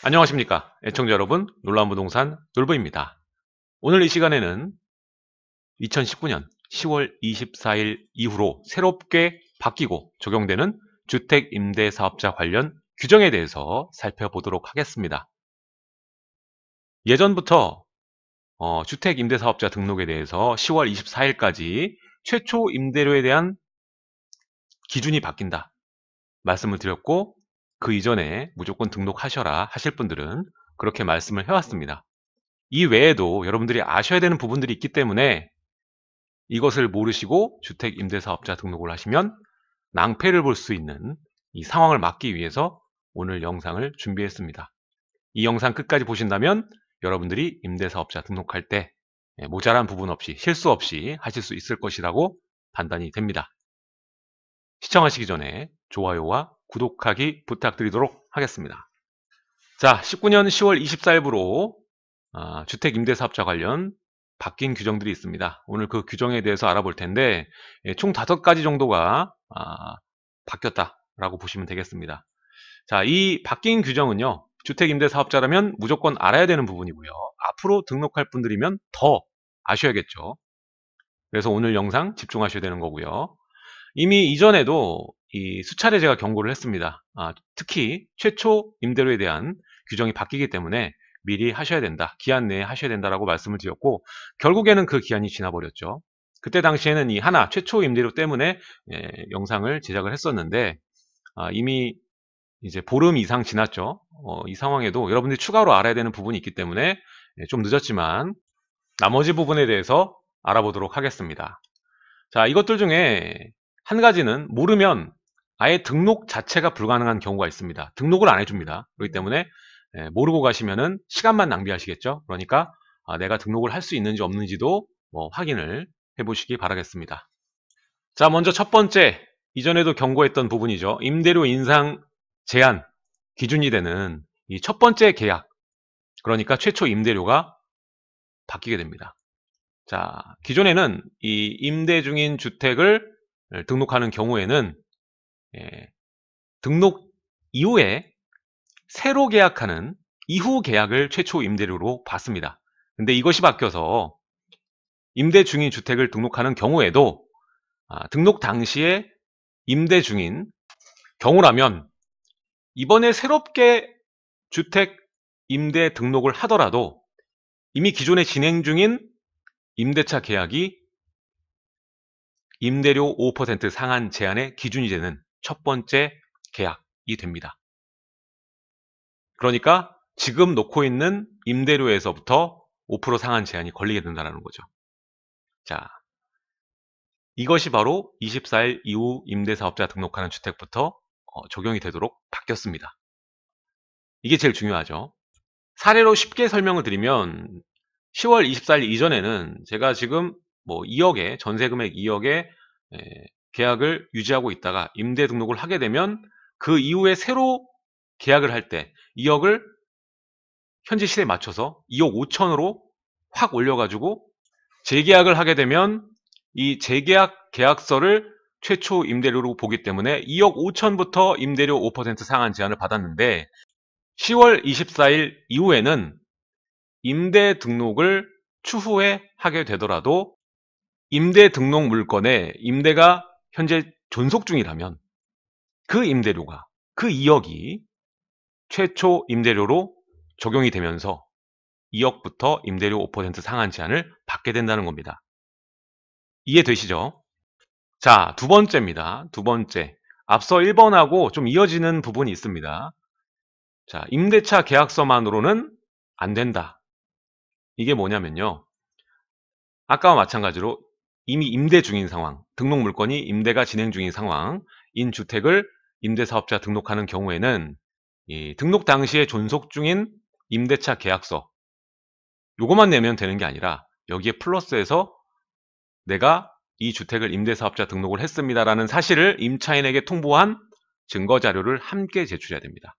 안녕하십니까 애청자 여러분, 놀라운 부동산 놀부입니다. 오늘 이 시간에는 2019년 10월 24일 이후로 새롭게 바뀌고 적용되는 주택임대사업자 관련 규정에 대해서 살펴보도록 하겠습니다. 예전부터 주택임대사업자 등록에 대해서 10월 24일까지 최초 임대료에 대한 기준이 바뀐다 말씀을 드렸고, 그 이전에 무조건 등록하셔라 하실 분들은 그렇게 말씀을 해왔습니다. 이 외에도 여러분들이 아셔야 되는 부분들이 있기 때문에 이것을 모르시고 주택임대사업자 등록을 하시면 낭패를 볼 수 있는 이 상황을 막기 위해서 오늘 영상을 준비했습니다. 이 영상 끝까지 보신다면 여러분들이 임대사업자 등록할 때 모자란 부분 없이, 실수 없이 하실 수 있을 것이라고 판단이 됩니다. 시청하시기 전에 좋아요와 구독하기 부탁드리도록 하겠습니다. 자, 19년 10월 24일부로 주택임대사업자 관련 바뀐 규정들이 있습니다. 오늘 그 규정에 대해서 알아볼 텐데 총 5가지 정도가 바뀌었다라고 보시면 되겠습니다. 자, 이 바뀐 규정은요, 주택임대사업자라면 무조건 알아야 되는 부분이고요. 앞으로 등록할 분들이면 더 아셔야겠죠. 그래서 오늘 영상 집중하셔야 되는 거고요. 이미 이전에도 이 수차례 제가 경고를 했습니다. 특히 최초 임대료에 대한 규정이 바뀌기 때문에 미리 하셔야 된다, 기한 내에 하셔야 된다라고 말씀을 드렸고, 결국에는 그 기한이 지나버렸죠. 그때 당시에는 이 하나 최초 임대료 때문에 영상을 제작을 했었는데 이미 이제 보름 이상 지났죠. 이 상황에도 여러분들이 추가로 알아야 되는 부분이 있기 때문에 좀 늦었지만 나머지 부분에 대해서 알아보도록 하겠습니다. 자, 이것들 중에 한 가지는 모르면 아예 등록 자체가 불가능한 경우가 있습니다. 등록을 안 해줍니다. 그렇기 때문에 모르고 가시면은 시간만 낭비하시겠죠. 그러니까 내가 등록을 할 수 있는지 없는지도 확인을 해보시기 바라겠습니다. 자, 먼저 첫 번째, 이전에도 경고했던 부분이죠. 임대료 인상 제한 기준이 되는 이 첫 번째 계약, 그러니까 최초 임대료가 바뀌게 됩니다. 자, 기존에는 이 임대 중인 주택을 등록하는 경우에는 등록 이후에 새로 계약하는 이후 계약을 최초 임대료로 받습니다. 근데 이것이 바뀌어서 임대 중인 주택을 등록하는 경우에도 등록 당시에 임대 중인 경우라면 이번에 새롭게 주택 임대 등록을 하더라도 이미 기존에 진행 중인 임대차 계약이 임대료 5% 상한 제한의 기준이 되는 첫 번째 계약이 됩니다. 그러니까 지금 놓고 있는 임대료에서부터 5% 상한 제한이 걸리게 된다는 거죠. 자, 이것이 바로 24일 이후 임대사업자 등록하는 주택부터 적용이 되도록 바뀌었습니다. 이게 제일 중요하죠. 사례로 쉽게 설명을 드리면 10월 24일 이전에는 제가 지금 2억에, 전세금액 2억에 계약을 유지하고 있다가 임대 등록을 하게 되면 그 이후에 새로 계약을 할 때 2억을 현재 시세에 맞춰서 2억 5천으로 확 올려가지고 재계약을 하게 되면 이 재계약 계약서를 최초 임대료로 보기 때문에 2억 5천부터 임대료 5% 상한 제한을 받았는데 10월 24일 이후에는 임대 등록을 추후에 하게 되더라도 임대 등록 물건에 임대가 현재 존속 중이라면 그 임대료가, 그 2억이 최초 임대료로 적용이 되면서 2억부터 임대료 5% 상한 제한을 받게 된다는 겁니다. 이해되시죠? 자, 두 번째입니다. 두 번째. 앞서 1번하고 좀 이어지는 부분이 있습니다. 자, 임대차 계약서만으로는 안 된다. 이게 뭐냐면요. 아까와 마찬가지로 이미 임대 중인 상황, 등록 물건이 임대가 진행 중인 상황인 주택을 임대사업자 등록하는 경우에는 이 등록 당시에 존속 중인 임대차 계약서, 요것만 내면 되는 게 아니라 여기에 플러스해서 내가 이 주택을 임대사업자 등록을 했습니다라는 사실을 임차인에게 통보한 증거자료를 함께 제출해야 됩니다.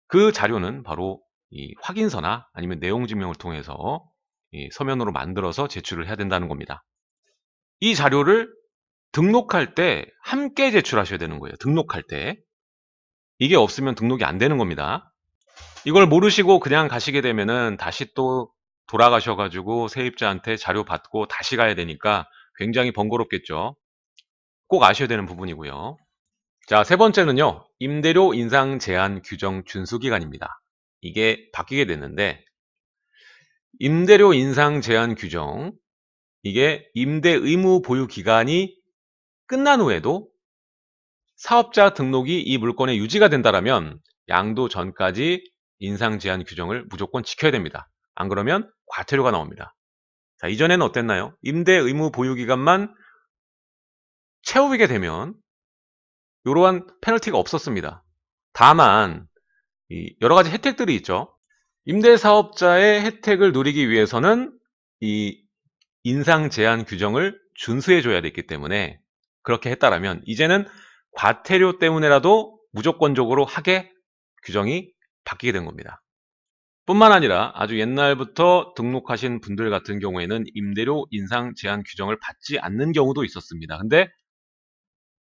그 자료는 바로 이 확인서나 아니면 내용증명을 통해서 이 서면으로 만들어서 제출을 해야 된다는 겁니다. 이 자료를 등록할 때 함께 제출하셔야 되는 거예요. 등록할 때. 이게 없으면 등록이 안 되는 겁니다. 이걸 모르시고 그냥 가시게 되면은 다시 또 돌아가셔가지고 세입자한테 자료 받고 다시 가야 되니까 굉장히 번거롭겠죠. 꼭 아셔야 되는 부분이고요. 자, 세 번째는요. 임대료 인상 제한 규정 준수 기간입니다. 이게 바뀌게 됐는데 임대료 인상 제한 규정, 이게 임대 의무 보유 기간이 끝난 후에도 사업자 등록이 이 물건에 유지가 된다라면 양도 전까지 인상 제한 규정을 무조건 지켜야 됩니다. 안 그러면 과태료가 나옵니다. 자, 이전에는 어땠나요? 임대 의무 보유 기간만 채우게 되면 이러한 페널티가 없었습니다. 다만 여러 가지 혜택들이 있죠. 임대사업자의 혜택을 누리기 위해서는 이 인상 제한 규정을 준수해 줘야 됐기 때문에 그렇게 했다라면 이제는 과태료 때문에라도 무조건적으로 하게 규정이 바뀌게 된 겁니다. 뿐만 아니라 아주 옛날부터 등록하신 분들 같은 경우에는 임대료 인상 제한 규정을 받지 않는 경우도 있었습니다. 근데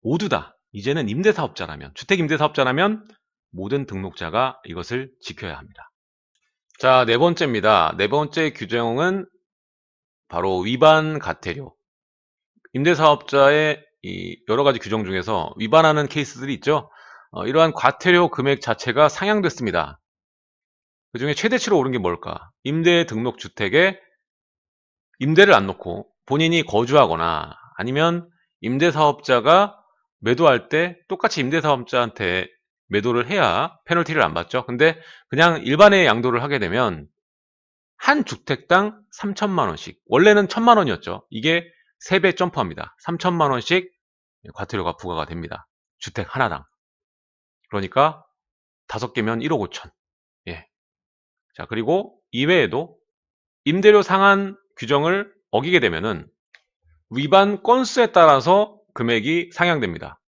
모두 다 이제는 임대사업자라면, 주택임대사업자라면 모든 등록자가 이것을 지켜야 합니다. 자, 네 번째입니다. 네 번째 규정은 바로 위반 과태료. 임대사업자의 이 여러 가지 규정 중에서 위반하는 케이스들이 있죠. 이러한 과태료 금액 자체가 상향됐습니다. 그 중에 최대치로 오른 게 뭘까? 임대 등록 주택에 임대를 안 놓고 본인이 거주하거나 아니면 임대사업자가 매도할 때 똑같이 임대사업자한테 매도를 해야 페널티를 안 받죠. 근데 그냥 일반의 양도를 하게 되면 한 주택당 3천만 원씩, 원래는 1천만 원이었죠. 이게 3배 점프합니다. 3천만 원씩 과태료가 부과가 됩니다. 주택 하나당. 그러니까 5개면 1억 5천. 예. 자, 그리고 이외에도 임대료 상한 규정을 어기게 되면은 위반 건수에 따라서 금액이 상향됩니다.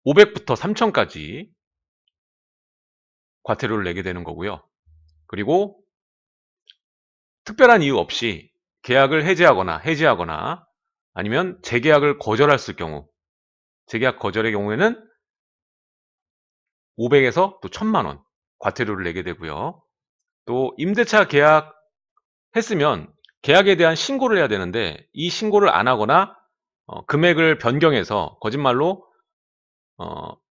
500부터 3천까지 과태료를 내게 되는 거고요. 그리고 특별한 이유 없이 계약을 해지하거나 아니면 재계약을 거절했을 경우, 재계약 거절의 경우에는 500에서 또 1,000만 원 과태료를 내게 되고요. 또 임대차 계약했으면 계약에 대한 신고를 해야 되는데 이 신고를 안 하거나 금액을 변경해서 거짓말로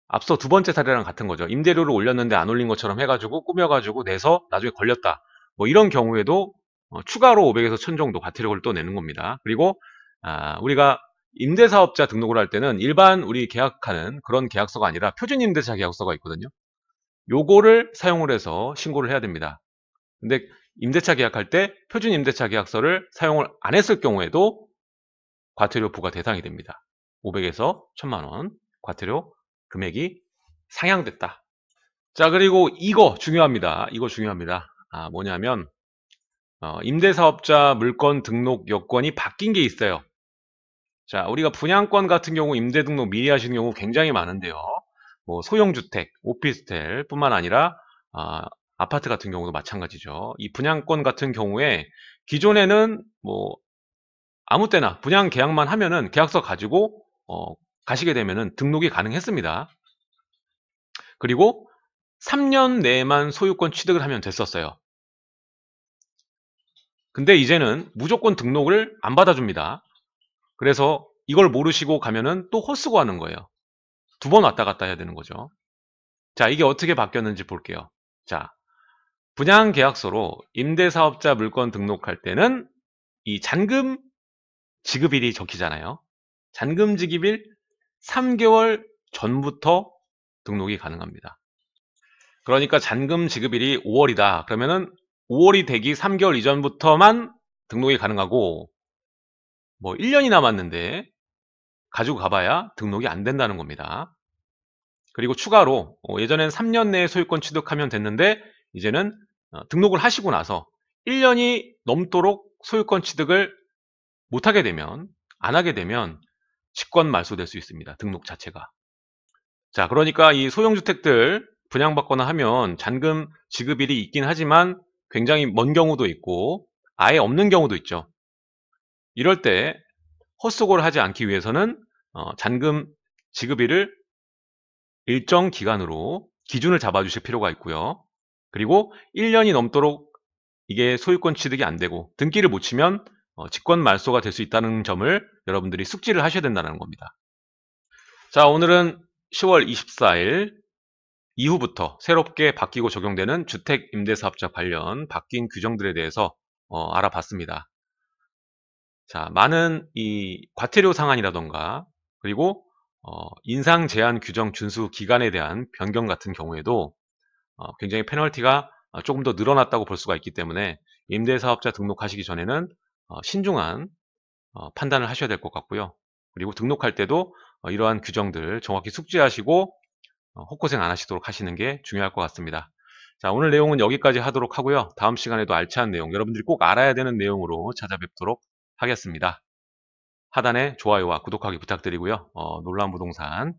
앞서 두 번째 사례랑 같은 거죠. 임대료를 올렸는데 안 올린 것처럼 해가지고 꾸며가지고 내서 나중에 걸렸다. 뭐 이런 경우에도 추가로 500에서 1000 정도 과태료를 또 내는 겁니다. 그리고 우리가 임대사업자 등록을 할 때는 일반 우리 계약하는 그런 계약서가 아니라 표준임대차 계약서가 있거든요. 요거를 사용을 해서 신고를 해야 됩니다. 근데 임대차 계약할 때 표준임대차 계약서를 사용을 안 했을 경우에도 과태료 부과 대상이 됩니다. 500에서 1000만 원 과태료 금액이 상향됐다. 자, 그리고 이거 중요합니다. 이거 중요합니다. 뭐냐면 임대사업자 물건 등록 여건이 바뀐 게 있어요. 자, 우리가 분양권 같은 경우 임대 등록 미리 하시는 경우 굉장히 많은데요. 뭐 소형주택, 오피스텔 뿐만 아니라 아파트 같은 경우도 마찬가지죠. 이 분양권 같은 경우에 기존에는 뭐 아무 때나 분양 계약만 하면은 계약서 가지고 가시게 되면은 등록이 가능했습니다. 그리고 3년 내에만 소유권 취득을 하면 됐었어요. 근데 이제는 무조건 등록을 안 받아줍니다. 그래서 이걸 모르시고 가면은 또 헛수고 하는 거예요. 2번 왔다 갔다 해야 되는 거죠. 자, 이게 어떻게 바뀌었는지 볼게요. 자, 분양계약서로 임대사업자 물건 등록할 때는 이 잔금 지급일이 적히잖아요. 잔금 지급일 3개월 전부터 등록이 가능합니다. 그러니까 잔금 지급일이 5월이다. 그러면은 5월이 되기 3개월 이전부터만 등록이 가능하고 뭐 1년이 남았는데 가지고 가봐야 등록이 안 된다는 겁니다. 그리고 추가로 예전엔 3년 내에 소유권 취득하면 됐는데 이제는 등록을 하시고 나서 1년이 넘도록 소유권 취득을 못하게 되면, 안 하게 되면 직권 말소될 수 있습니다. 등록 자체가. 자, 그러니까 이 소형주택들 분양받거나 하면 잔금 지급일이 있긴 하지만 굉장히 먼 경우도 있고 아예 없는 경우도 있죠. 이럴 때 헛수고를 하지 않기 위해서는 잔금 지급일을 일정 기간으로 기준을 잡아주실 필요가 있고요. 그리고 1년이 넘도록 이게 소유권 취득이 안 되고 등기를 못 치면 직권 말소가 될 수 있다는 점을 여러분들이 숙지를 하셔야 된다는 겁니다. 자, 오늘은 10월 24일 이후부터 새롭게 바뀌고 적용되는 주택임대사업자 관련 바뀐 규정들에 대해서 알아봤습니다. 자, 많은 이 과태료 상한이라던가 그리고 인상 제한 규정 준수 기간에 대한 변경 같은 경우에도 굉장히 페널티가 조금 더 늘어났다고 볼 수가 있기 때문에 임대사업자 등록하시기 전에는 신중한 판단을 하셔야 될 것 같고요. 그리고 등록할 때도 이러한 규정들 정확히 숙지하시고 헛고생 안 하시도록 하시는 게 중요할 것 같습니다. 자, 오늘 내용은 여기까지 하도록 하고요. 다음 시간에도 알찬 내용, 여러분들이 꼭 알아야 되는 내용으로 찾아뵙도록 하겠습니다. 하단에 좋아요와 구독하기 부탁드리고요. 놀라운 부동산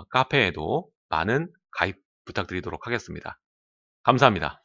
카페에도 많은 가입 부탁드리도록 하겠습니다. 감사합니다.